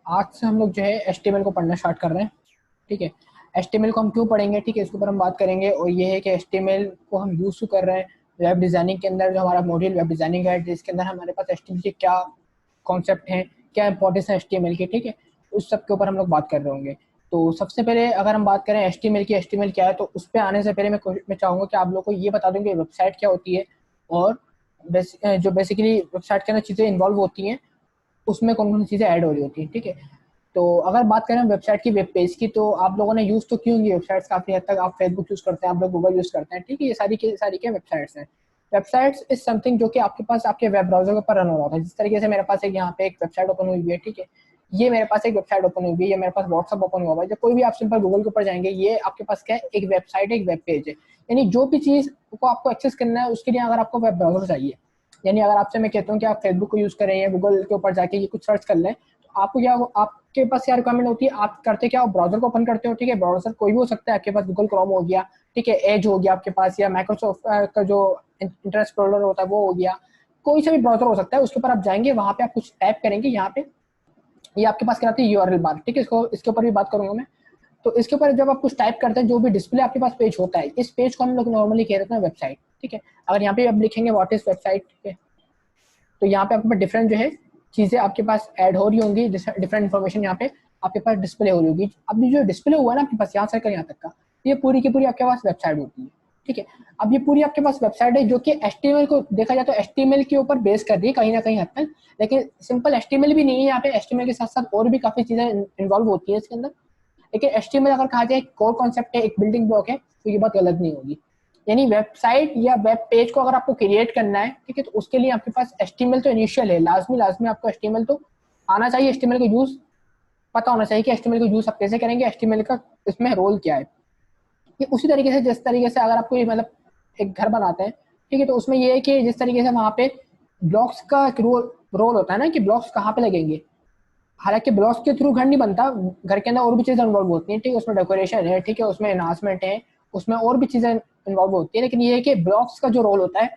आज से हम लोग जो है HTML को पढ़ना स्टार्ट कर रहे हैं। ठीक है, HTML को हम क्यों पढ़ेंगे, ठीक है, इसके ऊपर हम बात करेंगे। और ये है कि HTML को हम यूज़ कर रहे हैं वेब डिज़ाइनिंग के अंदर। जो हमारा मॉड्यूल वेब डिज़ाइनिंग है, जिसके अंदर हमारे पास HTML के क्या कॉन्सेप्ट हैं, क्या इंपॉर्टेंस है HTML की, ठीक है, उस सब के ऊपर हम लोग बात कर रहे होंगे। तो सबसे पहले अगर हम बात करें HTML की, HTML क्या है, तो उस पर आने से पहले मैं चाहूँगा कि आप लोग को ये बता दूँ कि वेबसाइट क्या होती है, और जो बेसिकली वेबसाइट के अंदर चीज़ें इन्वॉल्व होती हैं, उसमें कौन कौन सी चीज़ें ऐड हो रही होती हैं। ठीक है, तो अगर बात करें वेबसाइट की, वेब पेज की, तो आप लोगों ने यूज़ तो की होंगी वेबसाइट्स काफ़ी हद तक। आप फेसबुक यूज़ करते हैं, आप लोग गूगल यूज़ करते हैं, ठीक है, ये सारी के वेबसाइट्स हैं। वेबसाइट्स इज समथिंग जो कि आपके पास आपके वेब ब्राउजर के ऊपर रन हो रहा है। जिस तरीके से मेरे पास एक यहाँ पे एक वेबसाइट ओपन हुई है, ठीक है, ये मेरे पास एक वेबसाइट ओपन हुई है, ये मेरे पास व्हाट्सअप ओपन हुआ है। जब कोई भी आप सिंपल गूगल के ऊपर जाएंगे, ये आपके पास क्या है, एक वेबसाइट, एक वेब पेज है। यानी जो भी चीज़ को आपको एक्सेस करना है, उसके लिए अगर आपको वेब ब्राउजर चाहिए, यानी अगर आपसे मैं कहता हूँ कि आप फेसबुक को यूज़ करें या गूगल के ऊपर जाके ये कुछ सर्च कर लें, तो आपको क्या, आपके पास क्या रिक्वायरमेंट होती है, आप करते क्या, ब्राउजर को ओपन करते हो। ठीक है, ब्राउजर कोई भी हो सकता है, आपके पास गूगल क्रोम हो गया, ठीक है, एज हो गया आपके पास, या माइक्रोसॉफ्ट का जो इंटरनेट एक्सप्लोरर होता है वो हो गया, कोई सा भी ब्राउजर हो सकता है। उसके ऊपर आप जाएंगे, वहां पे आप कुछ टाइप करेंगे, यहाँ पे ये आपके पास क्या आती है, URL बार, ठीक है, इसके ऊपर भी बात करूंगा मैं। तो इसके ऊपर जब आप कुछ टाइप करते हैं, जो भी डिस्प्ले आपके पास पेज होता है, इस पेज को हम लोग नॉर्मली कह रहे हैं वेबसाइट। ठीक है, अगर यहाँ पे आप लिखेंगे व्हाट इज वेबसाइट, ठीक है, तो यहाँ पे आपके पास डिफरेंट जो है चीज़ें आपके पास ऐड हो रही होंगी, डिफरेंट इन्फॉर्मेशन यहाँ पे आपके पास डिस्प्ले हो रही होगी। अब ये जो डिस्प्ले हुआ है ना आपके पास, यहाँ से लेकर यहाँ तक का, ये पूरी की पूरी आपके पास वेबसाइट होती है। ठीक है, अब ये पूरी आपके पास वेबसाइट है जो कि HTML को देखा जाए तो HTML के ऊपर बेस कर रही है कहीं ना कहीं हद तक, लेकिन सिंपल HTML भी नहीं है। यहाँ पे HTML के साथ साथ और भी काफी चीजें इन्वॉल्व होती है इसके अंदर। लेकिन HTML अगर कहा जाए कोर कॉन्सेप्ट है, एक बिल्डिंग ब्लॉक है, तो ये बात गलत नहीं होगी। यानी वेबसाइट या वेब पेज को अगर आपको क्रिएट करना है, ठीक है, तो उसके लिए आपके पास HTML तो इनिशियल है, लाजमी लाजमी आपको HTML तो आना चाहिए। HTML का यूज पता होना चाहिए कि HTML का यूज आप कैसे करेंगे, HTML का इसमें रोल क्या है। ये उसी तरीके से, जिस तरीके से अगर आपको मतलब एक घर बनाते हैं, ठीक है, तो उसमें ये है कि जिस तरीके से वहाँ पे ब्लॉक्स का एक रोल रोल होता है ना, कि ब्लॉक्स कहाँ पे लगेंगे। हालांकि ब्लॉक्स के थ्रू घर नहीं बनता, घर के अंदर और भी चीजें इन्वॉल्व होती हैं, ठीक है, उसमें डेकोरेशन है, ठीक है, उसमें एनहांसमेंट है, उसमें और भी चीजें इन्वॉल्व होती है। लेकिन ये है कि ब्लॉक्स का जो रोल होता है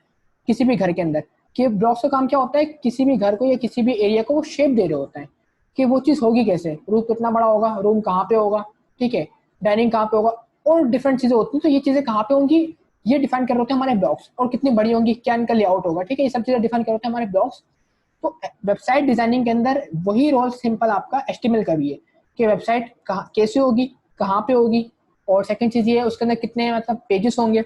किसी भी घर के अंदर, कि ब्लॉक्स का काम क्या होता है, किसी भी घर को या किसी भी एरिया को वो शेप दे रहे होते हैं, कि वो चीज होगी कैसे, रूम कितना बड़ा होगा, रूम कहाँ पे होगा, ठीक है, डाइनिंग कहाँ पे होगा, और डिफरेंट चीजें होती हैं। तो ये चीजें कहाँ पे होंगी, ये डिफाइन कर रहे होते हैं हमारे ब्लॉक्स, और कितनी बड़ी होंगी, क्या इनका लेआउट होगा, ठीक है, ये सब चीजें डिफाइन कर रहे होते हैं हमारे ब्लॉक्स। तो वेबसाइट डिजाइनिंग के अंदर वही रोल सिंपल आपका HTML का भी है, कि वेबसाइट कहाँ कैसे होगी, कहाँ पे होगी, और सेकंड चीज ये है उसके अंदर कितने मतलब पेजेस होंगे,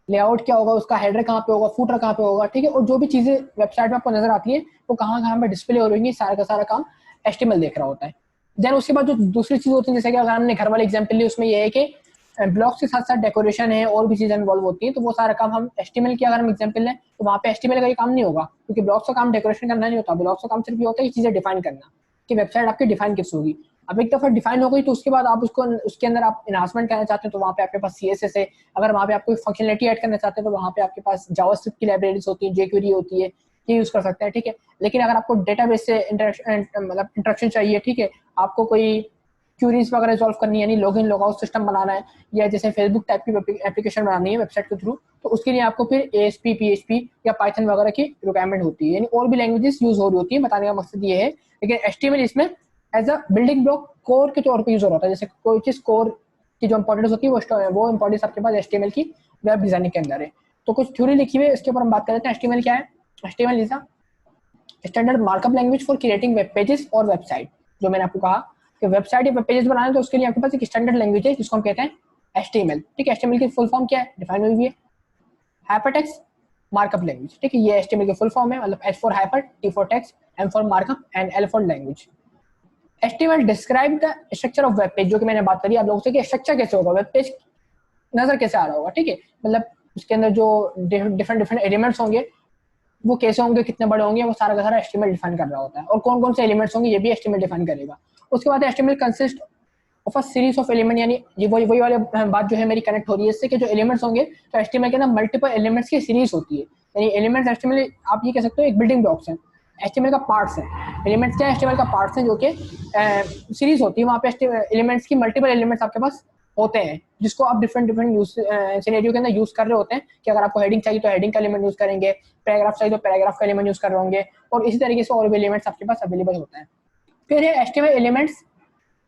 लेआउट क्या होगा, उसका हेडर कहाँ पे होगा, फुटर कहाँ पे होगा, ठीक है, और जो भी चीजें वेबसाइट में आपको नजर आती है वो कहाँ कहाँ पे डिस्प्ले हो रही है, सारा का सारा काम HTML देख रहा होता है। देन उसके बाद जो दूसरी चीज होती है, जैसे कि अगर हमने घर वाले एग्जाम्पल ली, उसमें यह है कि ब्लॉग्स के साथ साथ डेकोरेशन है, और भी चीजें इन्वॉल्व होती हैं, तो वो सारा काम हम HTML की अगर हम एग्जाम्पल लें, तो वहाँ पे HTML का ये काम नहीं होगा, क्योंकि ब्लॉग्स का काम डेकोरेशन करना नहीं होता। ब्लॉग्स का काम सिर्फ ये होता है कि चीजें डिफाइन करना, कि वेबसाइट आपकी डिफाइन कैसे होगी। अब एक दफा डिफाइन हो गई, तो उसके बाद आप उसको उसके अंदर आप इन्हांसमेंट करना चाहते हैं, तो वहाँ पे आपके पास CSS है। अगर वहाँ पे आप कोई फंक्शनलिटी ऐड करना चाहते हैं, तो वहाँ पे आपके पास जावास्क्रिप्ट की लाइब्रेरीज होती है, jQuery होती है, ये यूज कर सकते हैं, ठीक है। लेकिन अगर आपको डेटाबेस से मतलब इंटरेक्शन चाहिए, ठीक है, आपको कोई क्यूरीज वगैरह सॉल्व करनी है, यानी लॉगिन लॉगआउट सिस्टम बनाना है, या जैसे फेसबुक टाइप की एप्लीकेशन बनानी है वेबसाइट के थ्रू, तो उसके लिए आपको फिर ASP PHP या पाइथन वगैरह की रिक्वायरमेंट होती है, यानी और भी लैंग्वेजेस यूज हो रही होती है। बताने का मकसद ये है, लेकिन HTML इसमें as a building block core के तौर पर यूज हो रहा है। जैसे कोई चीज कोर की जो इंपॉर्टेंस होती है वो इंपॉर्टेंस आपके पास HTML की वेब डिजाइनिंग के अंदर है। तो कुछ थ्योरी लिखी हुई है, इसके ऊपर हम बात कर लेते हैं। HTML क्या है? HTML is a standard markup language for creating web pages और वेबसाइट। जो मैंने आपको कहा कि वेबसाइट या वेब पेजेस बनाने, तो उसके लिए आपके पास एक स्टैंडर्ड लैंग्वेज है जिसको हम कहते हैं HTML। ठीक है, HTML की फुल फॉर्म क्या है, डिफाइन हुई है, हाइपरटेक्स्ट मार्कअप लैंग्वेज। ठीक है, ये HTML की फुल फॉर्म है, मतलब H for hyper, T for text, M for markup and L for language. HTML describe the structure of web page, जो कि मैंने बात करी आप लोगों से कि स्ट्रक्चर कैसे होगा, वेब पेज नजर कैसे आ रहा होगा, ठीक है, मतलब उसके अंदर जो डिफरेंट डिफरेंट एलिमेंट्स होंगे वो कैसे होंगे, कितने बड़े होंगे, वो सारा का सारा HTML डिफाइन कर रहा होता है, और कौन कौन से एलिमेंट्स होंगे ये भी HTML डिफाइन करेगा। उसके बाद HTML consist of a series of element, यानी ये वही वाली बात जो है मेरी कनेक्ट हो रही है इससे, कि जो एलिमेंट्स होंगे, तो HTML के अंदर मल्टीपल एलिमेंट्स की सीरीज होती है। यानी एलिमेंट्स HTML आप ये कह सकते हो एक बिल्डिंग ब्लॉक्स है, HTML का पार्ट्स है। एलिमेंट्स क्या है, HTML का पार्ट्स है, जो कि सीरीज होती है। वहाँ पे एलिमेंट्स की मल्टीपल एलिमेंट्स आपके पास होते हैं, जिसको आप डिफरेंट डिफरेंट यूज सिनेरियो के अंदर यूज कर रहे होते हैं, कि अगर आपको हेडिंग चाहिए तो हेडिंग का एलिमेंट यूज करेंगे, पैराग्राफ चाहिए तो पैराग्राफ का एलिमेंट यूज कर रहे होंगे, और इसी तरीके से और भी एलिमेंट्स आपके पास अवेलेबल होता है। फिर है HTML elements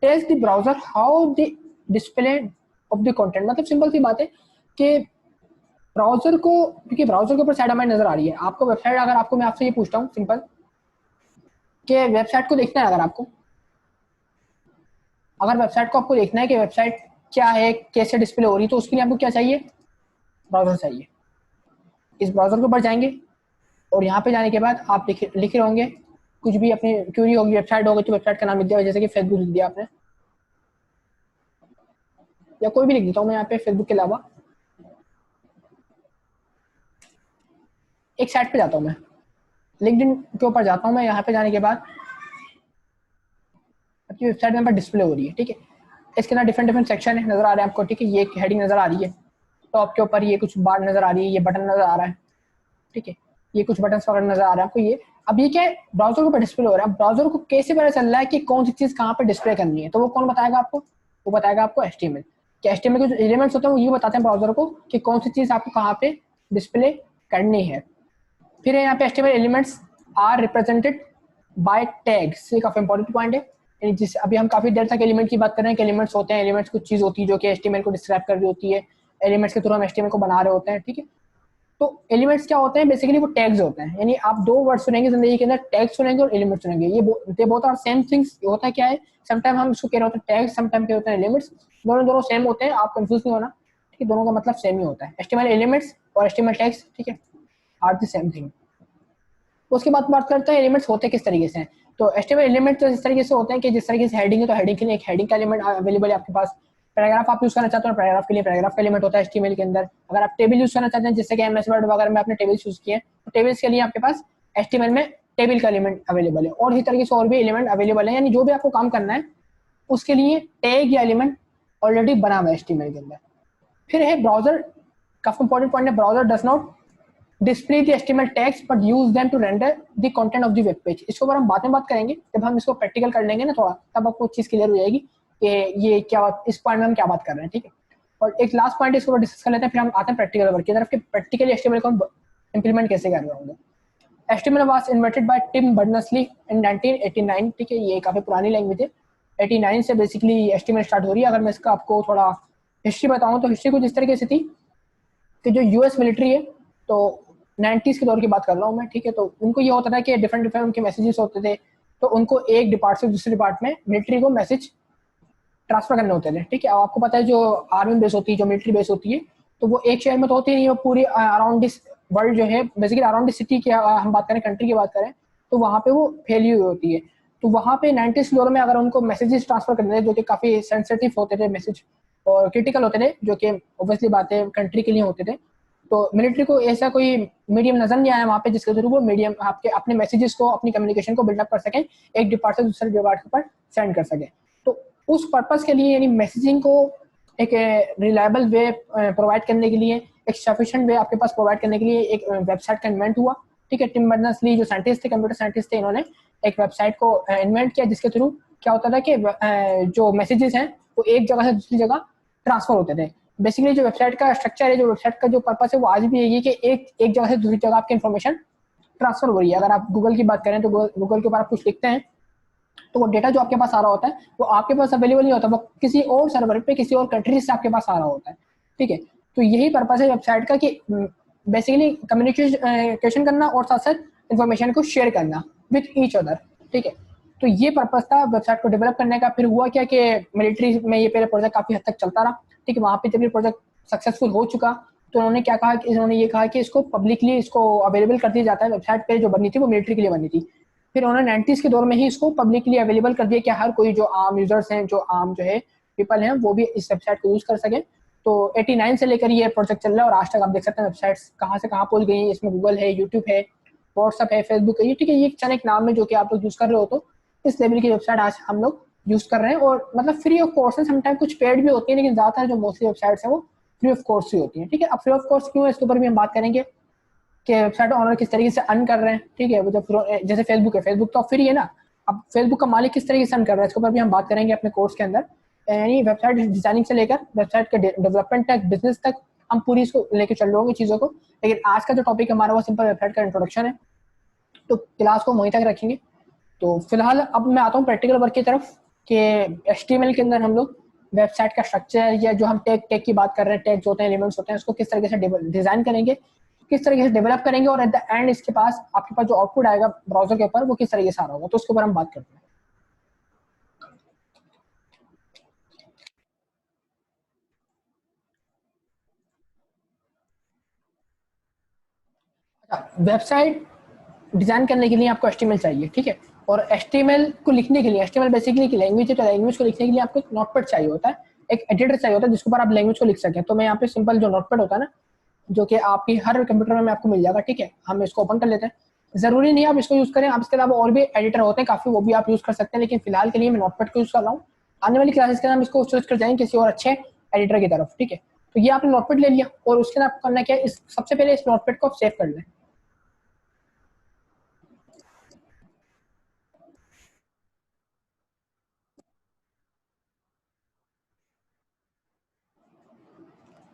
tells the browser how the display of the content. मतलब सिंपल सी बात है कि ब्राउजर को, क्योंकि ब्राउजर के ऊपर साइड हमारी नजर आ रही है, आपको वेबसाइट, अगर आपको मैं आपसे ये पूछता हूँ सिंपल कि वेबसाइट को देखना है, अगर आपको, अगर वेबसाइट को आपको देखना है कि वेबसाइट क्या है, कैसे डिस्प्ले हो रही है, तो उसके लिए आपको क्या चाहिए, ब्राउजर चाहिए। इस ब्राउजर के ऊपर जाएंगे और यहाँ पे जाने के बाद आप लिख रहे होंगे कुछ भी, अपनी क्यूरी होगी, वेबसाइट होगी तो वेबसाइट का नाम लिख दिया, जैसे कि फेसबुक लिख दिया आपने, या कोई भी लिख देता हूँ मैं यहाँ पे फेसबुक के अलावा। एक साइट पे जाता हूँ मैं, लिंक्डइन के ऊपर जाता हूँ मैं। यहाँ पे जाने के बाद आपकी वेबसाइट में डिस्प्ले हो रही है, ठीक है। इसके अंदर डिफरेंट डिफरेंट सेक्शन है, नजर आ रहे हैं आपको, ठीक है। ये एक हेडिंग नजर आ रही है टॉप के ऊपर, ये कुछ बार नजर आ रही है, ये बटन नजर आ रहा है, ठीक है। ये कुछ बटन वगैरह नजर आ रहा है आपको। ये अब ये क्या है, ब्राउजर के ऊपर डिस्प्ले हो रहा है। ब्राउजर को कैसे पता चल रहा है कि कौन सी चीज कहाँ पे डिस्प्ले करनी है, तो वो कौन बताएगा आपको, वो बताएगा आपको HTML। कि HTML के जो एलिमेंट्स होते हैं वो ये बताते हैं ब्राउजर को कि कौन सी चीज आपको कहाँ पे डिस्प्ले करनी है। फिर यहाँ पे HTML elements are represented by tags. ये काफी इंपॉर्टेंट पॉइंट है। जिस अभी हम काफी देर तक एलिमेंट की बात कर रहे हैं कि एलिमेंट्स होते हैं, एलिमेंट्स कुछ चीज होती है जो कि HTML को डिस्क्राइब कर रही होती है, एलिमेंट्स के थ्रू हम HTML को बना रहे होते हैं, ठीक है। तो एलिमेंट्स क्या होते हैं, बेसिकली वो टैग्स होते हैं। यानी आप दो वर्ड सुनेंगे जिंदगी के अंदर, टैग सुनेंगे और एलिमेंट सुनेंगे, ये बहुत आर सेम थिंग्स। होता है क्या है, समटाइम हम इसको कह रहे होते हैं टैग्स, समटाइम कह होते हैं एलिमेंट्स। दोनों दोनों सेम होते हैं, आप कंफ्यूज नहीं होना, ठीक है। दोनों का मतलब सेम ही होता है। HTML एलिमेंट्स और HTML टैग्स, ठीक है, आर द सेम थिंग। उसके बाद बात करते हैं एलिमेंट्स होते किस तरीके से हैं। तो HTML एलिमेंट तो इस तरीके से होते हैं कि जिस तरीके से हेडिंग है तो हेडिंग के लिए एक हेडिंग का एलिमेंट अवेलेबल है आपके पास। पैराग्राफ आप यूज करना चाहते हो, पैराग्राफ के लिए पैराग्राफ का एलिमेंट होता है HTML के अंदर। अगर आप टेबल यूज करना चाहते हैं, जैसे कि MS वर्ड वगैरह में आपने टेबल्स यूज किए, तो टेबल्स के लिए आपके पास HTML में टेबल का एलिमेंट अवेलेबल है। और इसी तरीके से और भी एलिमेंट अवेलेबल है, यानी जो भी आपको काम करना है उसके लिए टैग या एलिमेंट ऑलरेडी बना हुआ है HTML के अंदर। फिर है ब्राउजर, काफी इंपॉर्टेंट पॉइंट है, browser does not display the HTML tags but use them to render the content of the web page. इसके ऊपर हम बाद में बात करेंगे, जब हम इसको प्रैक्टिकल कर लेंगे ना थोड़ा, तब आपको चीज क्लियर हो जाएगी कि ये क्या, इस पॉइंट में हम क्या बात कर रहे हैं, ठीक है। और एक लास्ट पॉइंट इसके ऊपर डिस्कस कर लेते हैं, फिर हम आते हैं प्रैक्टिकल वर्क की तरफ कि प्रैक्टिकली HTML को हम इंप्लीमेंट कैसे कर रहे होंगे। HTML was invented by Tim Berners Lee in 1989, ठीक है। ये काफी पुरानी लैंग्वेज है, 89 से बेसिकली HTML स्टार्ट हो रही है। अगर मैं इसका आपको थोड़ा हिस्ट्री बताऊं तो हिस्ट्री कुछ इस तरीके से थी कि जो US मिलिट्री है, तो 90s के दौर की बात कर रहा हूँ मैं, ठीक है। तो उनको ये होता था कि डिफरेंट डिफरेंट उनके मैसेजेस होते थे, तो उनको एक डिपार्ट से दूसरे डिपार्ट में मिलिट्री को मैसेज ट्रांसफर करने होते थे, ठीक है। अब आपको पता है जो आर्मी बेस होती है, जो मिलिट्री बेस होती है, तो वो एक शहर में तो होती नहीं, वो पूरी अराउंड दिस वर्ल्ड जो है, बेसिकली अराउंड दिस सिटी की हम बात करें, कंट्री की बात करें, तो वहाँ पे वो फैली हुई होती है। तो वहाँ पे 90s के दौर में अगर उनको मैसेजेस ट्रांसफर करने थे जो कि काफ़ी सेंसिटिव होते थे मैसेज और क्रिटिकल होते थे, जो कि ऑब्वियसली बात है कंट्री के लिए होते थे, तो मिलिट्री को ऐसा कोई मीडियम नजर नहीं आया वहाँ पे जिसके थ्रू वो मीडियम आपके अपने मैसेजेस को, अपनी कम्युनिकेशन को बिल्डअप कर सकें, एक डिपार्ट से दूसरे डिपार्ट पर सेंड कर सकें। तो उस पर्पस के लिए, यानी मैसेजिंग को एक रिलायबल वे प्रोवाइड करने के लिए, एक सफिशिएंट वे आपके पास प्रोवाइड करने के लिए एक वेबसाइट का इन्वेंट हुआ, ठीक है। टिम बर्नर्स-ली जो साइंटिस्ट थे, कंप्यूटर साइंटिस्ट थे, इन्होंने एक वेबसाइट को इन्वेंट किया जिसके थ्रू क्या होता था कि जो मैसेजेस हैं वो एक जगह से दूसरी जगह ट्रांसफर होते थे। बेसिकली जो वेबसाइट का स्ट्रक्चर है, जो वेबसाइट का जो पर्पस है, वो आज भी यही है कि एक जगह से दूसरी जगह आपकी इन्फॉर्मेशन ट्रांसफर हो रही है। अगर आप गूगल की बात करें तो गूगल के ऊपर आप कुछ लिखते हैं तो वो डेटा जो आपके पास आ रहा होता है वो आपके पास अवेलेबल नहीं होता, वो किसी और सर्वर पे किसी और कंट्री से आपके पास आ रहा होता है, ठीक है। तो यही पर्पस है वेबसाइट का कि बेसिकली कम्युनिकेशन करना और साथ साथ इन्फॉर्मेशन को शेयर करना विथ ईच अदर, ठीक है। तो ये पर्पस था वेबसाइट को डेवलप करने का। फिर हुआ क्या कि मिलिट्री में ये पहले प्रोजेक्ट काफी हद तक चलता रहा, ठीक है। वहाँ पे जब ये प्रोजेक्ट सक्सेसफुल हो चुका तो उन्होंने क्या कहा कि इन्होंने ये कहा कि इसको पब्लिकली इसको अवेलेबल कर दिया जाता है। वेबसाइट पे जो बनी थी वो मिलिट्री के लिए बनी थी, फिर उन्होंने 90s के दौर में ही इसको पब्लिकली अवेलेबल कर दिया कि हर कोई जो आम यूजर्स हैं, जो आम जो है पीपल हैं, वो भी इस वेबसाइट को यूज कर सके। तो 89 से लेकर ये प्रोजेक्ट चल रहा है और आज तक आप देख सकते हैं वेबसाइट्स कहाँ से कहाँ पहुंच गई हैं। इसमें गूगल है, यूट्यूब है, व्हाट्सअप है, फेसबुक है, ये ठीक है। ये एक अचानक नाम है जो कि आप लोग यूज कर रहे हो, तो इस लेवल की वेबसाइट आज हम लोग यूज कर रहे हैं। और मतलब फ्री ऑफ कॉस्ट है, समटाइम कुछ पेड भी होती है, लेकिन ज्यादातर जो मोस्टली वेबसाइट्स है वो फ्री ऑफ कॉस्ट ही होती है, ठीक है। अब फ्री ऑफ कॉस्ट क्यों है इसके ऊपर भी हम बात करेंगे कि वेबसाइट ऑनर किस तरीके से अर्न कर रहे हैं, ठीक है। वो जब जैसे फेसबुक है, फेसबुक तो फ्री है ना, अब फेसबुक का मालिक किस तरीके से अर्न कर रहा है इसके ऊपर भी हम बात करेंगे अपने कोर्स के अंदर। यानी वेबसाइट डिजाइनिंग से लेकर वेबसाइट के डेवलपमेंट तक, बिजनेस तक हम पूरी इसको लेकर चल रहे होंगे चीज़ों को। लेकिन आज का जो टॉपिक हमारा वो सिंपल वेबसाइट का इंट्रोडक्शन है, तो क्लास को वहीं तक रखेंगे। तो फिलहाल अब मैं आता हूँ प्रैक्टिकल वर्क की तरफ कि HTML के अंदर हम लोग वेबसाइट का स्ट्रक्चर या जो हम टैग की बात कर रहे हैं, टैग जो होते हैं, एलिमेंट्स होते हैं, उसको किस तरीके से डिजाइन करेंगे, किस तरीके से डेवलप करेंगे, और एट द एंड इसके पास आपके पास जो आउटपुट आएगा ब्राउजर के ऊपर वो किस तरीके से आ रहा होगा, तो उसके ऊपर हम बात करते हैं। वेबसाइट डिजाइन करने के लिए आपको HTML चाहिए, ठीक है। और HTML को लिखने के लिए, HTML बेसिकली एक लैंग्वेज है, तो लैंग्वेज को लिखने के लिए आपको एक नोटपैड चाहिए होता है, एक एडिटर चाहिए होता है जिसके ऊपर आप लैंग्वेज को लिख सकें। तो मैं यहाँ पे सिंपल जो नोटपैड होता है ना, जो कि आपकी हर कंप्यूटर में आपको मिल जाएगा, ठीक है, हम इसको ओपन कर लेते हैं। जरूरी नहीं आप इसको यूज करें, आप इसके अलावा और भी एडिटर होते हैं काफी, वो भी आप यूज कर सकते हैं, लेकिन फिलहाल के लिए मैं नोटपैड को यूज कर रहा हूँ। आने वाली क्लासेस के अंदर हम इसको स्विच कर जाएंगे किसी और अच्छे एडिटर की तरफ, ठीक है। तो ये आपने नोटपैड ले लिया और उसके अंदर आपको करना क्या है, इस सबसे पहले इस नोटपैड को आप सेव कर लें।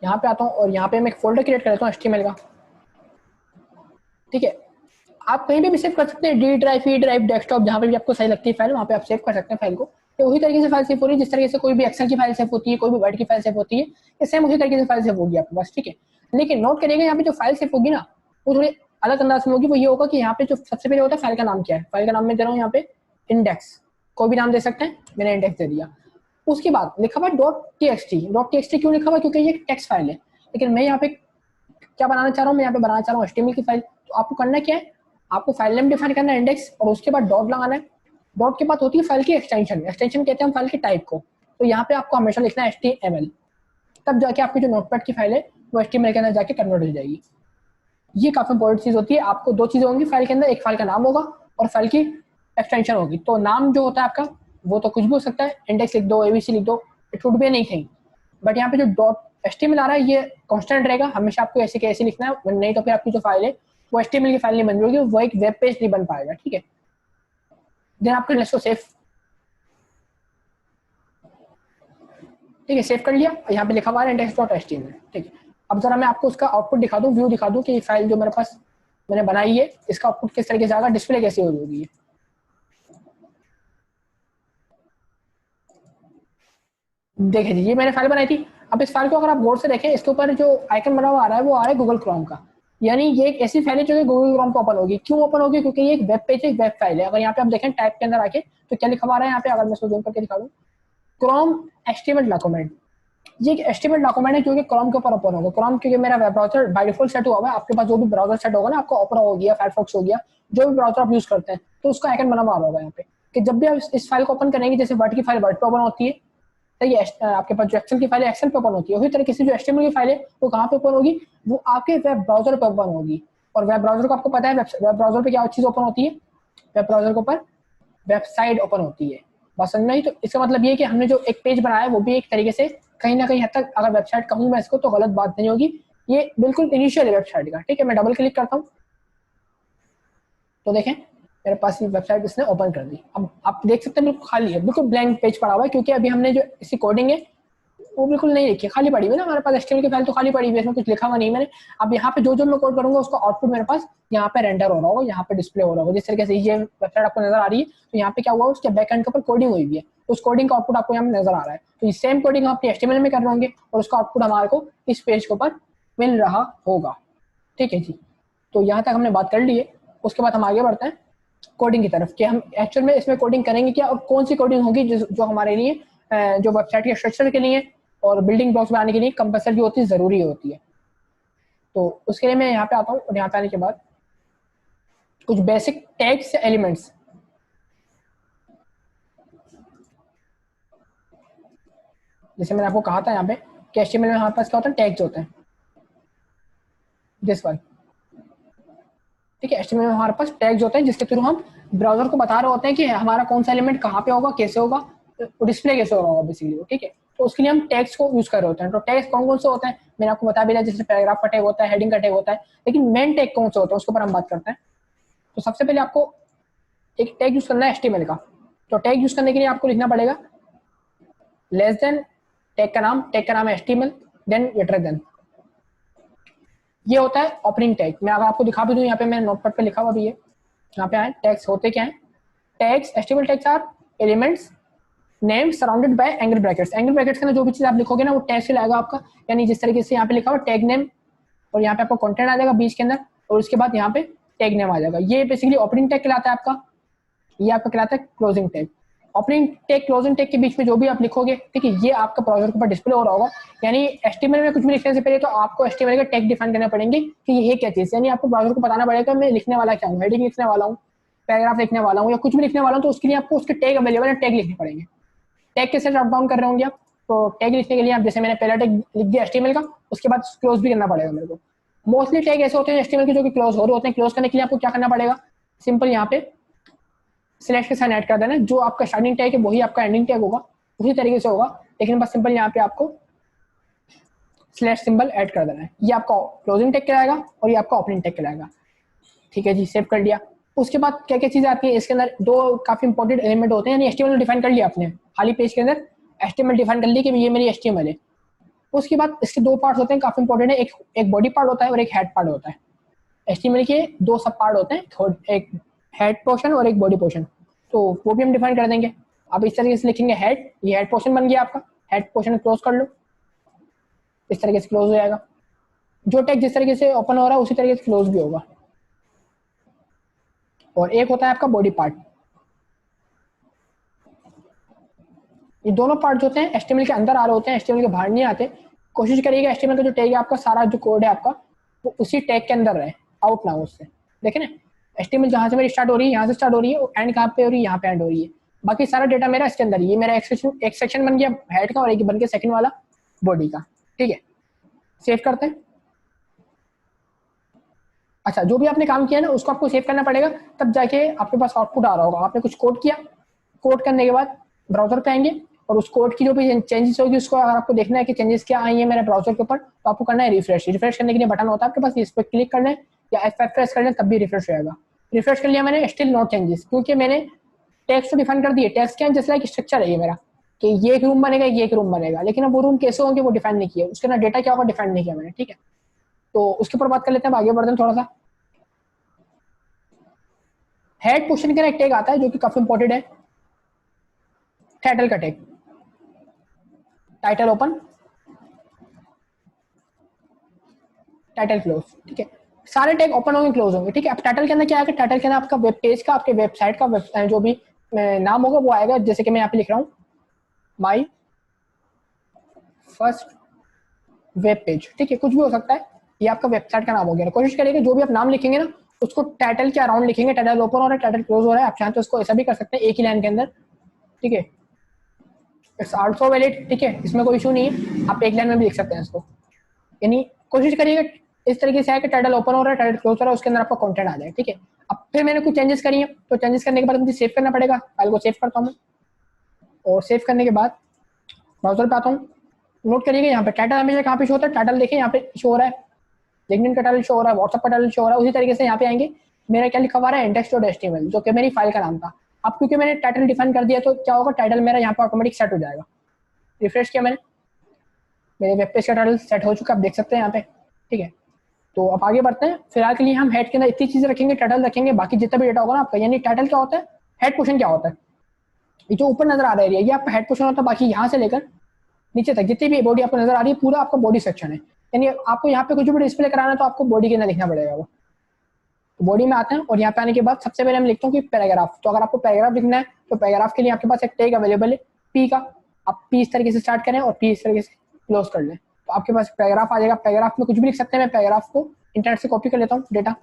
यहाँ पे आता हूँ और यहाँ पे मैं एक फोल्डर क्रिएट कर लेता हूँ HTML का, ठीक है। आप कहीं पे भी सेव कर सकते हैं, D drive, E drive, desktop, जहाँ पे भी आपको सही लगती है फाइल, वहाँ पे आप सेव कर सकते हैं फाइल को। तो उसी तरीके से फाइल सेव हो रही है जिस तरीके से कोई भी एक्सेल की फाइल सेव होती है, कोई भी वर्ड की फाइल सेव होती है, ये सेम उसी तरीके से फाइल सेव होगी आपके पास, ठीक है। लेकिन नोट करिएगा यहाँ पे जो फाइल सेव होगी ना, वो थोड़ी अलग अंदाज में होगी। वो ये होगा कि यहाँ पे जो सबसे पहले होता है फाइल का नाम क्या है, फाइल का नाम मैं दे रहा हूँ यहाँ पे इंडेक्स, कोई भी नाम दे सकते हैं, मैंने इंडेक्स दे दिया। उसके बाद लिखा हुआ .txt। .txt क्यों लिखा हुआ, क्योंकि ये टेक्स्ट फाइल है, लेकिन मैं यहाँ पे क्या बनाना चाह रहा हूँ, मैं यहाँ पे बनाना चाह रहा हूँ HTML की फाइल। तो आपको करना क्या है, आपको फाइल नेम डिफाइन करना है इंडेक्स, और उसके बाद डॉट लगाना है। डॉट के बाद होती है फाइल की एक्सटेंशन, एक्सटेंशन कहते हैं हम फाइल के टाइप को। तो यहाँ पे आपको हमेशा लिखना है HTML, तब जाके आपकी जो नोटपैड की फाइल है वो HTML के अंदर जाके कन्वर्ट हो जाएगी। ये काफी इंपॉर्टेंट चीज होती है। आपको दो चीजें होंगी फाइल के अंदर, एक फाइल का नाम होगा और फाइल की एक्सटेंशन होगी। तो नाम जो होता है आपका वो तो कुछ भी हो सकता है, इंडेक्स लिख दो, ABC लिख दो, it would be anything. But यहाँ पे जो HTML आ रहा है ये कांस्टेंट रहेगा, हमेशा आपको ऐसे के ऐसे लिखना है, नहीं तो फिर आपकी जो फाइल है वो HTML की फाइल नहीं बन जाएगी, वो एक वेब पेज नहीं बन पाएगा, ठीक है। देन आपको इसको सेव, ठीक है, सेव कर लिया। यहाँ पे लिखा हुआ है index.html, ठीक है। अब जरा मैं आपको उसका आउटपुट दिखा दूँ, व्यू दिखा दूँ कि फाइल जो मेरे पास मैंने बनाई है इसका आउटपुट किस तरीके से आएगा, डिस्प्ले कैसे होगी। देखिए जी, ये मैंने फाइल बनाई थी। अब इस फाइल को अगर आप गौर से देखें, इसके ऊपर जो आइकन बना हुआ आ रहा है वो आ रहा है गूगल क्रोम का। यानी ये एक ऐसी फाइल है जो कि गूगल क्रोम पे ओपन होगी। क्यों ओपन होगी, क्योंकि ये एक वेब पेज है, एक वेब फाइल है। अगर यहाँ पे आप देखें टाइप के अंदर आके तो क्या लिखा हुआ आ रहा है यहाँ पे, अगर मैं इसको जूम करके दिखा दूँ, क्रोम HTML डॉक्यूमेंट। ये एक HTML डॉक्यूमेंट है जो कि क्रोम के ऊपर ओपन होगा। क्रोम क्योंकि मेरा web browser by default set हुआ है, आपके पास जो भी ब्राउजर सेट होगा ना, आपको ओपेरा हो गया, फायरफॉक्स हो गया, जो भी ब्राउजर आप यूज करते हैं, तो उसका आइकन बना हुआ होगा यहाँ पे कि जब भी आप इस फाइल को ओपन करेंगे, जैसे वर्ड की फाइल वर्ड पे ओपन होती है, सही है, आपके पास जो एक्सेल की फाइल है एक्सेल पे ओपन होती है, उसी तरीके से जो HTML की फाइल है वो कहाँ पे ओपन होगी, वो आपके वेब ब्राउजर पे ओपन होगी। और वेब ब्राउजर को आपको पता है वेब ब्राउजर पे क्या चीज ओपन होती है, वेब ब्राउजर के ऊपर वेबसाइट ओपन होती है। बात समझ में आई। तो इसका मतलब ये है कि हमने जो एक पेज बनाया है वो भी एक तरीके से कहीं ना कहीं हद तक, अगर वेबसाइट कहूँ मैं इसको तो गलत बात नहीं होगी, ये बिल्कुल इनिशियल है वेबसाइट का, ठीक है। मैं डबल क्लिक करता हूँ तो देखें मेरे पास ये वेबसाइट इसने ओपन कर दी। अब आप देख सकते हैं बिल्कुल खाली है, बिल्कुल ब्लैंक पेज पड़ा हुआ है, क्योंकि अभी हमने जो इसी कोडिंग है वो बिल्कुल नहीं लिखी, खाली पड़ी हुई है ना हमारे पास, HTML की फाइल तो खाली पड़ी हुई है, इसमें कुछ लिखा हुआ नहीं मैंने। अब यहाँ पे जो जो मैं कोड करूंगा उसका आउटपुट मेरे पास यहाँ पे रेंडर हो रहा होगा, यहाँ पे डिस्प्ले हो रहा होगा। जिस तरीके से ये वेबसाइट आपको नजर आ रही है, तो यहाँ पे क्या हुआ, उसके बैक एंड के ऊपर कोडिंग हुई हुई है, तो उस कोडिंग का आउटपुट आपको यहाँ नजर आ रहा है। तो ये सेम कोडिंग हम अपने HTML में कर रहे होंगे और उसका आउटपुट हमारे को इस पेज के ऊपर मिल रहा होगा, ठीक है जी। तो यहाँ तक हमने बात कर ली है। उसके बाद हम आगे बढ़ते हैं कोडिंग की तरफ कि हम एक्चुअल में इसमें कोडिंग करेंगे क्या और कौन सी कोडिंग होगी जो हमारे लिए जो वेबसाइट के स्ट्रक्चर के लिए और बिल्डिंग ब्लॉक्स बनाने के लिए कंपलसरी होती है, जरूरी होती है। तो उसके लिए मैं यहाँ पे आता हूँ और यहाँ पे आने के बाद कुछ बेसिक टैग्स एलिमेंट्स, जैसे मैंने आपको कहा था यहाँ पे कि HTML में हमारे पास क्या होता है, टैग्स होते हैं, दिस वन, ठीक है। HTML में हमारे पास टैग्स होते हैं जिसके थ्रू हम ब्राउजर को बता रहे होते हैं कि हमारा कौन सा एलिमेंट कहाँ पे होगा, कैसे होगा, डिस्प्ले कैसे हो रहा होगा बेसिकली, ठीक है। तो उसके लिए हम टैग्स को यूज कर रहे होते हैं। तो टैग्स कौन कौन से होते हैं मैंने आपको बता भी दिया, जैसे पैराग्राफ का टैग होता है, हेडिंग का टैग होता है, लेकिन मेन टैग कौन से होते हैं उसके ऊपर हम बात करते हैं। तो सबसे पहले आपको एक टैग यूज करना है HTML का। तो टैग यूज करने के लिए आपको लिखना पड़ेगा लेस देन टैग का नाम है HTML, देन ग्रेटर देन, ये होता है ओपनिंग टैग। मैं अगर आपको दिखा भी दूं, यहाँ पे मैंने नोटपैड पे लिखा हुआ भी है, यहाँ पे आए टैग्स होते क्या है, tags, HTML tags are elements name surrounded by angle brackets. Angle brackets के अंदर जो भी चीज आप लिखोगे ना वो टैग से लाएगा आपका, यानी जिस तरीके से यहाँ पे लिखा हुआ टैग नेम और यहाँ पे आपका कंटेंट आ जाएगा बीच के अंदर, और उसके बाद यहाँ पे टैग नेम आ जाएगा। ये बेसिकली ओपनिंग टैग कहलाता है आपका, ये आपका कहलाता है closing tag. Opening tag closing tag के बीच में जो भी आप लिखोगे, ठीक है, ये आपका ब्राउजर के ऊपर डिस्प्ले हो रहा होगा। यानी एचटीएमएल में कुछ भी लिखने से पहले तो आपको एचटीएमएल का टैग डिफाइन करने पड़ेंगे कि ये क्या चीज, यानी आपको ब्राउजर को बताना पड़ेगा मैं लिखने वाला क्या हूँ, हेडिंग लिखने वाला हूँ, पैराग्राफ लिखने वाला हूँ या कुछ भी लिखने वाला हूँ, तो उसके लिए आपको उसके टैग अवेलेबल है, टैग लिखने पड़ेंगे। टैग के साथ ड्रॉप डाउन कर रहे होंगे आप, तो टैग लिखने के लिए आप जैसे मैंने पहला टैग लिख दिया एचटीएमएल का, उसके बाद क्लोज भी करना पड़ेगा मेरे को। मोस्टली टैग ऐसे होते हैं एचटीएमएल के जो कि क्लोज हो रहे होते हैं। क्लोज करने के लिए आपको क्या करना पड़ेगा, सिंपल यहाँ पे स्लैश के साथ ऐड कर देना है, जो आपका स्टार्टिंग टैग है वही आपका एंडिंग टैग होगा, उसी तरीके से होगा, लेकिन बस सिंपल यहाँ पे आपको स्लैश सिंबल ऐड कर देना है। ये आपका क्लोजिंग टैग कहलाएगा और ये आपका ओपनिंग टैग कहलाएगा। ठीक है जी, सेव कर लिया। उसके बाद क्या क्या चीजें आती है इसके अंदर, दो काफी इंपॉर्टेंट एलिमेंट होते हैं, यानी एचटीएमएल डिफाइन कर लिया आपने खाली पेज के अंदर, एचटीएमएल डिफाइन कर ली कि ये मेरी एचटीएमएल है। उसके बाद इसके दो पार्ट्स होते हैं काफी इंपॉर्टेंट है, एक बॉडी पार्ट होता है और एक हेड पार्ट होता है। एचटीएमएल के दो सब पार्ट होते हैं, एक हेड पोर्शन और एक बॉडी पोर्शन, तो वो भी हम डिफाइन कर देंगे। अब इस तरीके से लिखेंगे हेड, ये हेड पोर्शन बन गया आपका, हेड पोर्शन क्लोज कर लो, इस तरीके से क्लोज हो जाएगा। जो टैग जिस तरीके से ओपन हो रहा है उसी तरीके से क्लोज भी होगा। और एक होता है आपका बॉडी पार्ट। ये दोनों पार्ट जो होते हैं एचटीएमएल के अंदर आ रहे होते हैं, एचटीएमएल के बाहर नहीं आते। कोशिश करिएगा एचटीएमएल का जो टैग है आपका, सारा जो कोड है आपका वो उसी टैग के अंदर रहे, आउट ना हो उससे। देखें ना, एचटीएमएल जहां से मेरी स्टार्ट हो रही है यहाँ से स्टार्ट हो रही है, एंड कहाँ पे हो रही है, यहाँ पे एंड हो रही है। बाकी सारा डेटा मेरा इसके अंदर, ये मेरा एक सेक्शन बन गया हेड का और एक बन गया सेकंड वाला बॉडी का। ठीक है, सेव करते हैं। अच्छा, जो भी आपने काम किया ना उसको आपको सेव करना पड़ेगा, तब जाके आपके पास आउटपुट आ रहा होगा। आपने कुछ कोड किया, कोड करने के बाद ब्राउजर पे आएंगे और उस कोड की जो भी चेंजेस होगी उसको अगर आपको देखना है कि चेंजेस क्या आई है मेरे ब्राउजर के ऊपर, तो आपको करना है रिफ्रेश। रिफ्रेश करने के लिए बटन होता है आपके पास, इस पर क्लिक करना है या F5 प्रेस करना है, तब भी रिफ्रेश होगा। रिफ्रेश कर लिया मैंने, स्टिल नॉट चेंजेस, क्योंकि मैंने टेक्स्ट तो डिफाइन कर दिए। टेक्स्ट क्या है, जैसे लाइक स्ट्रक्चर है ये मेरा कि ये एक रूम बनेगा, ये एक रूम बनेगा, लेकिन अब वो रूम कैसे होंगे वो डिफाइन नहीं किया, उसके ना डेटा क्या होगा डिफाइन नहीं किया मैंने। ठीक है, तो उसके ऊपर बात कर लेते हैं, आगे बढ़ते हैं थोड़ा सा। हेड पोर्शन का एक टैग आता है जो कि काफी इंपॉर्टेंट है, टाइटल का tag. Title open, title close. ठीक है, सारे टैग ओपन होंगे क्लोज होंगे। ठीक है, अब टाइटल के अंदर क्या आएगा, टाइटल के अंदर आपका वेब पेज का, आपके वेबसाइट का जो भी नाम होगा वो आएगा। जैसे कि मैं यहाँ पे लिख रहा हूँ माई फर्स्ट वेब पेज। ठीक है, कुछ भी हो सकता है, ये आपका वेबसाइट का नाम हो गया। कोशिश करिएगा जो भी आप नाम लिखेंगे ना उसको टाइटल के अराउंड लिखेंगे। टाइटल ओपन हो रहा है, टाइटल क्लोज हो रहा है, आप चाहें तो उसको ऐसा भी कर सकते हैं एक ही लाइन के अंदर। ठीक है, इट्स आल्सो वैलिड। ठीक है, इसमें कोई इशू नहीं है, आप एक लाइन में भी लिख सकते हैं इसको। यानी कोशिश करिएगा इस तरीके से है कि टाइटल ओपन हो रहा है, टाइटल क्लोज हो रहा है, उसके अंदर आपका कंटेंट आ जाए। ठीक है, अब फिर मैंने कुछ चेंजेस करी है, तो चेंजेस करने के बाद मुझे सेव करना पड़ेगा। फाइल को सेव करता हूँ मैं, और सेव करने के बाद ब्राउजर पे आता हूँ। नोट करिएगा यहाँ पे टाइटल हमेशा कहाँ पे शो होता है, टाइटल देखिए यहाँ पे शो हो रहा है, लिंक्डइन का टाइटल शो हो रहा है, व्हाट्सएप का टाइटल शो हो रहा है। उसी तरीके से यहाँ पे आएंगे, मेरा क्या लिखा हुआ है index.html, जो कि मेरी फाइल का नाम था। अब क्योंकि मैंने टाइटल डिफाइन कर दिया तो क्या होगा, टाइटल मेरा यहाँ पे ऑटोमेटिक सेट हो जाएगा। रिफ्रेश किया मैंने, मेरे वेब पेज का टाइटल सेट हो चुका है, आप देख सकते हैं यहाँ पे। ठीक है, तो अब आगे बढ़ते हैं। फिलहाल के लिए हम हेड के अंदर इतनी चीजें रखेंगे, टाइटल रखेंगे, बाकी जितना भी डेटा होगा ना आपका। यानी टाइटल क्या होता है, हेड पोर्शन क्या होता है, ये जो ऊपर नजर आ रहा है ये आपका हेड पोर्शन होता है। बाकी यहाँ से लेकर नीचे तक जितनी भी बॉडी आपको नजर आ रही है पूरा आपका बॉडी सेक्शन है। यानी आपको यहाँ पे कुछ भी डिस्प्ले कराना है तो आपको बॉडी के अंदर लिखना पड़ेगा वो। तो बॉडी में आते हैं और यहाँ पे आने के बाद सबसे पहले हम लिखता हूँ कि पैराग्राफ। तो अगर आपको पैराग्राफ लिखना है तो पैराग्राफ के लिए आपके पास एक टैग अवेलेबल है पी का। आप पी इस तरीके से स्टार्ट करें और पी इस तरीके से क्लोज कर लें, तो आपके पास पैराग्राफ आ जाएगा। पैराग्राफ में कुछ भी लिख सकते हैं। मैं पैराग्राफ को इंटरनेट से कॉपी कर लेता हूँ डेटा,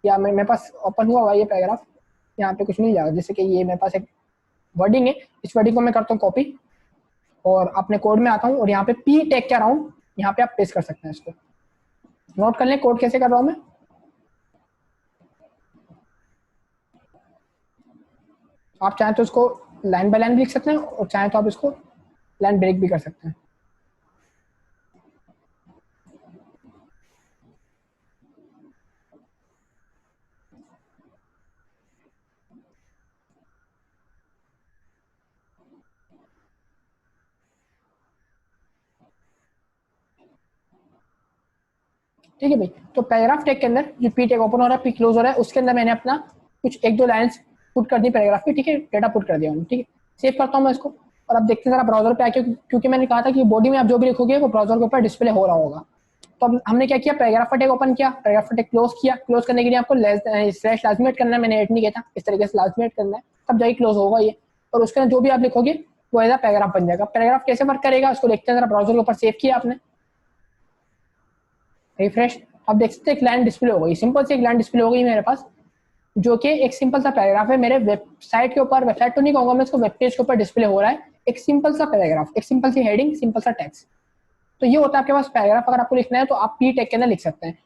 या मेरे पास ओपन हुआ हुआ ये पैराग्राफ, यहाँ पे कुछ मिल जाएगा। जैसे कि ये मेरे पास एक वर्डिंग है, इस वर्डिंग को मैं करता हूँ कॉपी और अपने कोड में आता हूँ और यहाँ पे पी टैग के अराउंड यहाँ पे आप पेस्ट कर सकते हैं। इसको नोट कर लें कोड कैसे कर रहा हूँ मैं। आप चाहें तो इसको लाइन बाय लाइन भी लिख सकते हैं और चाहें तो आप इसको लाइन ब्रेक भी कर सकते हैं। ठीक है भाई, तो पैराग्राफ टैग के अंदर जो पी टैग ओपन हो रहा है, पी क्लोज हो रहा है, उसके अंदर मैंने अपना कुछ एक दो लाइन्स पुट कर दी पैराग्राफ की, ठीक है, डेटा पुट कर दिया मैंने, ठीक है। सेव करता हूँ मैं इसको, और अब देखते हैं जरा ब्राउजर पे आके, क्योंकि मैंने कहा था कि बॉडी में आप जो भी लिखोगे वो ब्राउजर के ऊपर डिस्प्ले हो रहा होगा। तो अब हमने क्या किया, पैराग्राफ का टैग ओपन किया, पैराग्राफ का टैग क्लोज किया। क्लोज करने के लिए आपको स्लैश लाजमेट करना है, मैंने एड नहीं किया था, इस तरीके से लाजमेट करना है, तब जाके क्लोज होगा ये। और उसके अंदर जो भी आप लिखोगे वो एज पैराग्राफ बन जाएगा। पैराग्राफ कैसे वर्क करेगा उसको देखते हैं जरा। ब्राउजर के ऊपर सेव किया आपने, रिफ्रेश, अब देख सकते हैं एक लाइन डिस्प्ले हो गई, सिंपल सी एक लाइन डिस्प्ले हो गई मेरे पास, जो कि एक सिंपल सा पैराग्राफ है मेरे वेबसाइट के ऊपर, वेबसाइट तो नहीं कहूँगा मैं इसको, वेब पेज के ऊपर डिस्प्ले हो रहा है एक सिंपल सा पैराग्राफ, एक सिंपल सी हेडिंग, सिंपल सा टेक्स्ट। तो ये होता है आपके पास पैराग्राफ। अगर आपको लिखना है तो आप पी टैग के अंदर लिख सकते हैं।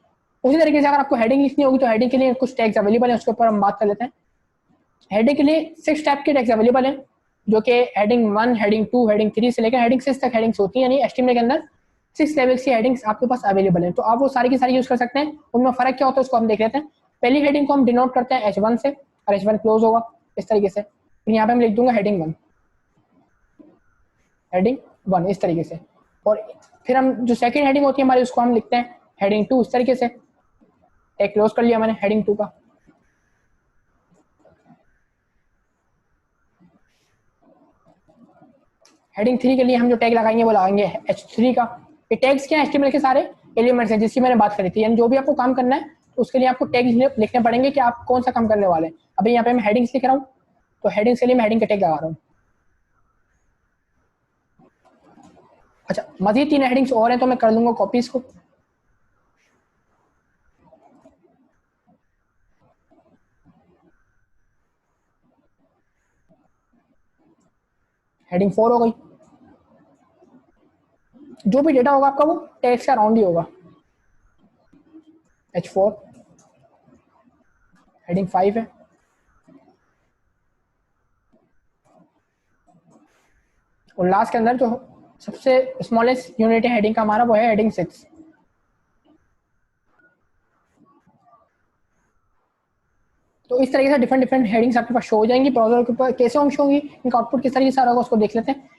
उसी तरीके से अगर आपको हेडिंग लिखनी होगी तो हेडिंग के लिए कुछ टैग्स अवेलेबल है, उसके ऊपर हम बात कर लेते हैं। हेडिंग के लिए 6 टाइप के टैग्स अवेलेबल हैं, जो कि हेडिंग 1, हेडिंग 2, हेडिंग 3 से लेकर हेडिंग 6 तक हेडिंग्स होती है, यानी एचटीएमएल के अंदर 6 लेवल की हेडिंग्स आपके पास अवेलेबल है। तो आप वो सारी की सारी यूज कर सकते हैं। उनमें फर्क क्या होता है उसको हम देख लेते हैं। पहली हेडिंग को हम डिनोट करते हैं H1 से, और H1 क्लोज होगा इस तरीके से। फिर यहाँ पे मैं लिख दूंगा हेडिंग 1, हेडिंग 1 इस तरीके से। और फिर हम जो सेकंड हेडिंग होती है हमारी उसको हम लिखते हैं हेडिंग 2 इस तरीके से। एक क्लोज कर लिया मैंने हेडिंग 2 का। हेडिंग 3 के लिए हम जो टैग लगाएंगे वो लगाएंगे H3 का। ये टैग्स क्या है, एचटीएमएल के सारे एलिमेंट्स हैं जिसकी मैंने बात करी थी, यानी जो भी आपको काम करना है तो उसके लिए आपको टैग लिखने पड़ेंगे कि आप कौन सा काम करने वाले हैं। अभी यहाँ पे मैं हेडिंग्स लिख रहा हूँ, तो हेडिंग्स के लिए मैं हेडिंग का टैग लगा रहा हूँ। अच्छा, मजीद 3 हेडिंग्स और हैं तो मैं कर लूंगा कॉपी इसको। हेडिंग 4 हो गई। जो भी डेटा होगा आपका वो टैग्स का राउंड ही होगा। H4, हेडिंग 5 है। और लास्ट के अंदर जो सबसे स्मॉलेस्ट यूनिट है हेडिंग का हमारा वो है हेडिंग 6। तो इस तरीके से डिफरेंट डिफरेंट हेडिंग्स आपके पास शो हो जाएंगी। ब्राउजर के ऊपर कैसे होंगी, होंगी इनका आउटपुट किस तरीके से आ रहा होगा उसको देख लेते हैं।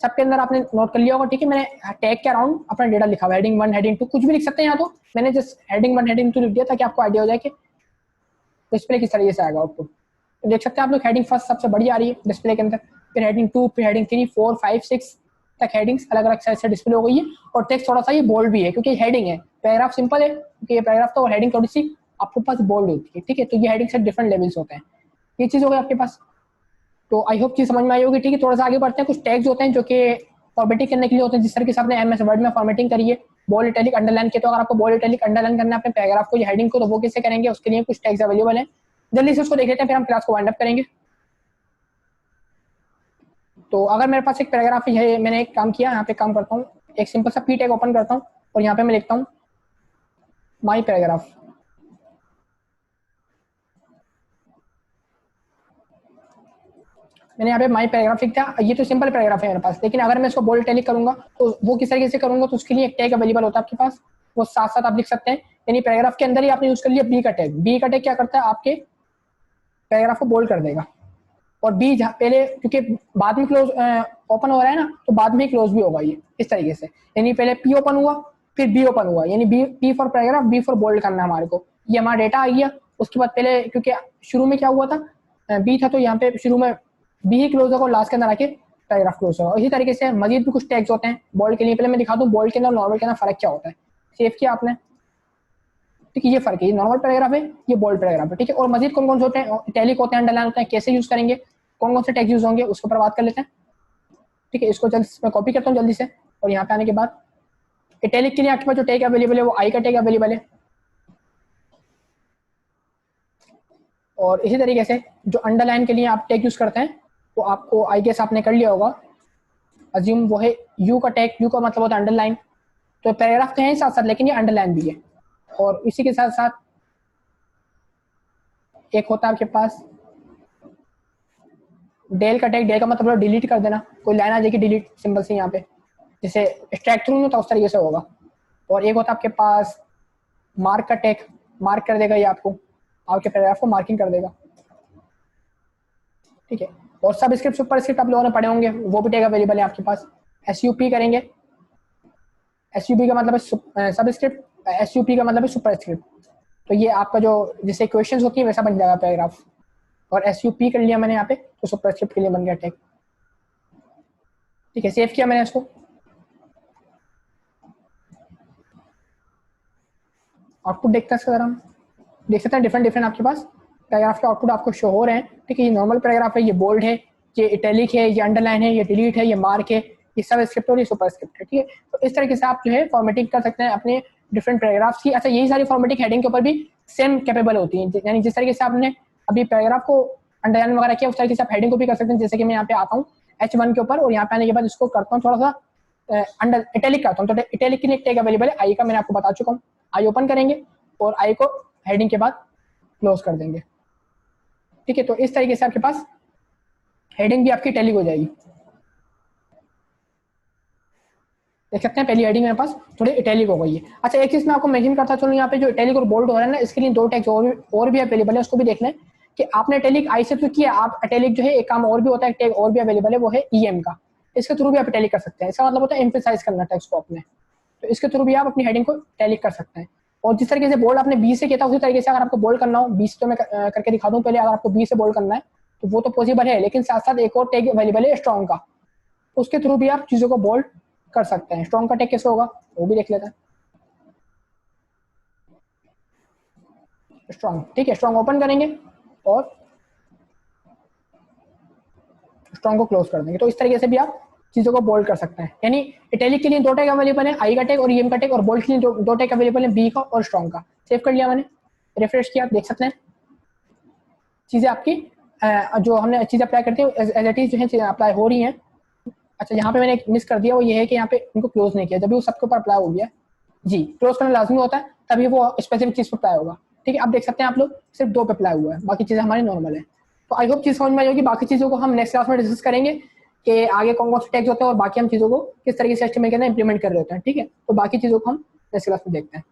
सबके अंदर आपने नोट कर लिया होगा, ठीक है। मैंने टैग के अराउंड अपना डेटा लिखा हुआ, हेडिंग 1, हेडिंग 2, कुछ भी लिख सकते हैं यहाँ। तो मैंने जस्ट हेडिंग 1, हेडिंग 2 लिख दिया ताकि आपको आइडिया हो जाए कि डिस्प्ले किस तरीके से आएगा आउटपुट। तो देख सकते हैं आप लोग हेडिंग फर्स्ट सबसे बड़ी आ रही है डिस्प्ले के अंदर, फिर हेडिंग 2, फिर हेडिंग 3, 4, 5, 6 तक हेडिंग्स अलग अलग साइज से डिस्प्ले हो गई है। और टेक्स्ट थोड़ा सा ये बोल्ड भी है क्योंकि हेडिंग है, पैराग्राफ सिंपल है क्योंकि ये पैराग्राफ तो, हेडिंग थोड़ी सी आपके पास बोल्ड होती है, ठीक है। तो ये हेडिंग से डिफरेंट लेवल्स होते हैं। ये चीज़ हो गई आपके पास। तो आई होप चीज़ समझ में आई होगी, ठीक है। थोड़ा सा आगे बढ़ते हैं। कुछ टैग्स होते हैं जो कि फॉर्मेटिंग करने के लिए होते हैं, जिस तरह से आपने एमएस वर्ड में फॉर्मेटिंग करी है बोल्ड, इटैलिक, अंडरलाइन के। तो अगर आपको बोल्ड, इटैलिक, अंडरलाइन करना है अपने पैराग्राफ को या हेडिंग को, तो वो कैसे करेंगे, उसके लिए कुछ टैग्स अवेलेबल है। जल्दी से उसको देख लेते हैं, फिर हम क्लास को वाइंड अप करेंगे। तो अगर मेरे पास एक पैराग्राफ है, मैंने एक काम किया, यहाँ पे काम करता हूँ, एक सिंपल सा पी टैग ओपन करता हूँ और यहाँ पे मैं लिखता हूँ माई पैराग्राफ। मैंने यहाँ पे माई पैराग्राफ लिख दिया। ये तो सिंपल पैराग्राफ है मेरे पास, लेकिन अगर मैं इसको बोल्ड इटैलिक करूंगा तो वो किस तरीके से करूंगा, तो उसके लिए एक टैग अवेलेबल होता है आपके पास, वो साथ साथ आप लिख सकते हैं। यानी पैराग्राफ के अंदर ही आपने यूज कर लिया बी का टैग। बी का टैग क्या करता है, आपके पैराग्राफ को बोल्ड कर देगा। और बी जहाँ पहले, क्योंकि बाद में क्लोज ओपन हो रहा है ना, तो बाद में क्लोज भी होगा ये इस तरीके से। यानी पहले पी ओपन हुआ फिर बी ओपन हुआ, यानी B, P for paragraph, B for bold करना हमारे को। ये हमारा डेटा आ गया। उसके बाद पहले, क्योंकि शुरू में क्या हुआ था, बी था, तो यहाँ पे शुरू में बी ही क्लोज होगा और लास्ट के अंदर आके पैराग्राफ क्लोज होगा। इसी तरीके से मजीद भी कुछ टैग्स होते हैं बोल्ड के लिए। पहले मैं दिखा दूँ बोल्ड के अंदर नॉर्मल के अंदर फर्क क्या होता है। सेव किया आपने, ठीक है। ये फर्क है, ये नॉर्मल पैराग्राफ है, ये बोल्ड पैराग्राफ है, ठीक है। और मजीद कौन कौन से होते हैं, इटैलिक होते हैं, अंडरलाइन होते हैं, कैसे यूज करेंगे, कौन कौन से टैग यूज होंगे, उसके ऊपर बात कर लेते हैं, ठीक है। इसको जल्दी मैं कॉपी करता हूँ जल्दी से। और यहाँ पे आने के बाद इटैलिक के लिए आपके पास जो टैग अवेलेबल है वो आई का टैग अवेलेबल है। और इसी तरीके से जो अंडरलाइन के लिए आप टैग यूज करते हैं वो आपको, आई गेस आपने कर लिया होगा, अज्यूम वो है यू का टैग। यू का मतलब होता है अंडरलाइन। तो पैराग्राफ तो है साथ साथ, लेकिन ये अंडरलाइन भी है। और इसी के साथ साथ एक होता है आपके पास डेल का टैग। डेल का मतलब डिलीट कर देना, कोई लाइन आ जाएगी डिलीट सिंबल से यहाँ पे, जैसे एक्सट्रैक्ट थ्रू होता है उस तरीके से होगा। और एक होता है आपके पास मार्क का टैग, मार्क कर देगा ये आपको, आपके पैराग्राफ को मार्किंग कर देगा, ठीक है। और सब स्क्रिप्ट सुपर स्क्रिप्ट आप लोगों ने पढ़े होंगे, वो भी टैग अवेलेबल है आपके पास। एसयूपी करेंगे, एसयूपी का मतलब है सब स्क्रिप्ट, एसयूपी का मतलब है सुपर स्क्रिप्ट। तो ये आपका जो जैसे क्वेश्चंस होती है वैसा बन जाएगा पैराग्राफ। और SUP कर लिया मैंने यहाँ पे, तो सुपरस्क्रिप्ट के लिए बन गया टैग। ठीक है, सेव किया मैंने इसको। आउटपुट देखते हैं इसका, हम देख सकते हैं डिफरेंट आपके पास पैराग्राफ के आउटपुट आपको शो हो रहे हैं। ठीक है, ये नॉर्मल पैराग्राफ है, ये बोल्ड है, ये इटैलिक है, ये अंडरलाइन है, ये डिलीट है, ये मार्क है, ये सब स्क्रिप्ट और ये सुपर स्क्रिप्ट है। ठीक है, तो इस तरीके से आप जो है फॉर्मेटिंग कर सकते हैं अपने डिफरेंट पैराग्राफ्स की। अच्छा, यही सारी फॉर्मेटिंग हेडिंग के ऊपर भी सेम कैपेबल होती है, यानी जिस तरीके से आपने अभी पैराग्राफ को अंडरलाइन वगैरह किया, उस तरीके से आप हेडिंग को भी कर सकते हैं। जैसे कि मैं यहाँ पे आता हूँ H1 के ऊपर और यहाँ पे आने के बाद इसको करता हूँ थोड़ा सा अंडर इटैलिक करता हूँ, तो इटैलिक के लिए एक टैग अवेलेबल है आई का, मैंने आपको बता चुका हूँ। आई ओपन करेंगे और आई को हेडिंग के बाद क्लोज कर देंगे। ठीक है, तो इस तरीके से आपके पास हेडिंग भी आपकी इटैलिक हो जाएगी। देख सकते हैं पहली हेडिंग मेरे पास थोड़ी इटैलिक हो गई है। अच्छा, एक चीज मैं आपको मेंशन करता चलूँ, यहाँ पे जो इटैलिक और बोल्ड हो रहा है ना, इसके लिए दो टैग्स और भी अवेलेबल है, उसको भी देख लें कि आपने इटैलिक आई से तो किया, आप इटैलिक जो है एक काम और भी होता है, टैग और भी अवेलेबल है, वो है EM का। इसके थ्रू भी आप इटैलिक कर सकते हैं। इसका मतलब होता है एम्फेसाइज करना टेक्स्ट को अपने, तो इसके थ्रू भी आप अपनी हेडिंग को इटैलिक कर सकते हैं। और जिस तरीके से बोल्ड आपने B से किया था, उसी तरीके से अगर आपको बोल्ड करना हो, B से तो मैं करके दिखा दूं पहले, अगर आपको B से बोल्ड करना है तो वो तो पॉसिबल है, लेकिन साथ साथ एक और टैग अवेलेबल है स्ट्रॉन्ग का, उसके थ्रू भी आप चीजों को बोल्ड कर सकते हैं। स्ट्रॉन्ग का टैग कैसे होगा वो भी देख लेते हैं। स्ट्रॉन्ग, ठीक है, स्ट्रॉन्ग ओपन करेंगे और स्ट्रॉन्ग को क्लोज कर देंगे। तो इस तरीके से भी आप चीजों को बोल्ड कर सकते हैं। यानी इटैलिक के लिए दो टैग अवेलेबल है, आई का टैग और EM का टैग, और बोल्ड के लिए दो टैग अवेलेबल है, B का और स्ट्रॉन्ग का। सेव कर लिया मैंने, रिफ्रेश किया, आप देख सकते हैं चीजें आपकी जो हमने चीजें अप्लाई करते हैं एज इट इज जो है चीजें अप्लाई हो रही हैं। अच्छा, यहाँ पे मैंने एक मिस कर दिया, वो ये है कि यहाँ पे इनको क्लोज नहीं किया, जब भी वो सबके ऊपर अप्लाई हो गया। जी, क्लोज करना लाजमी होता है, तभी वो स्पेसिफिक चीज पर अप्लाई होगा। ठीक है, आप देख सकते हैं आप लोग सिर्फ 2 पे अप्लाई हुआ है, बाकी चीजें हमारी नॉर्मल है। तो आई होप चीज समझ में आई होगी। बाकी चीजों को हम नेक्स्ट क्लास में डिस्कस करेंगे कि आगे कौन कौन से टैग्स होते हैं और बाकी हम चीजों को किस तरीके से HTML के अंदर इंप्लीमेंट कर रहे होते हैं। ठीक है, तो बाकी चीजों को हम नेक्स्ट क्लास में देखते हैं।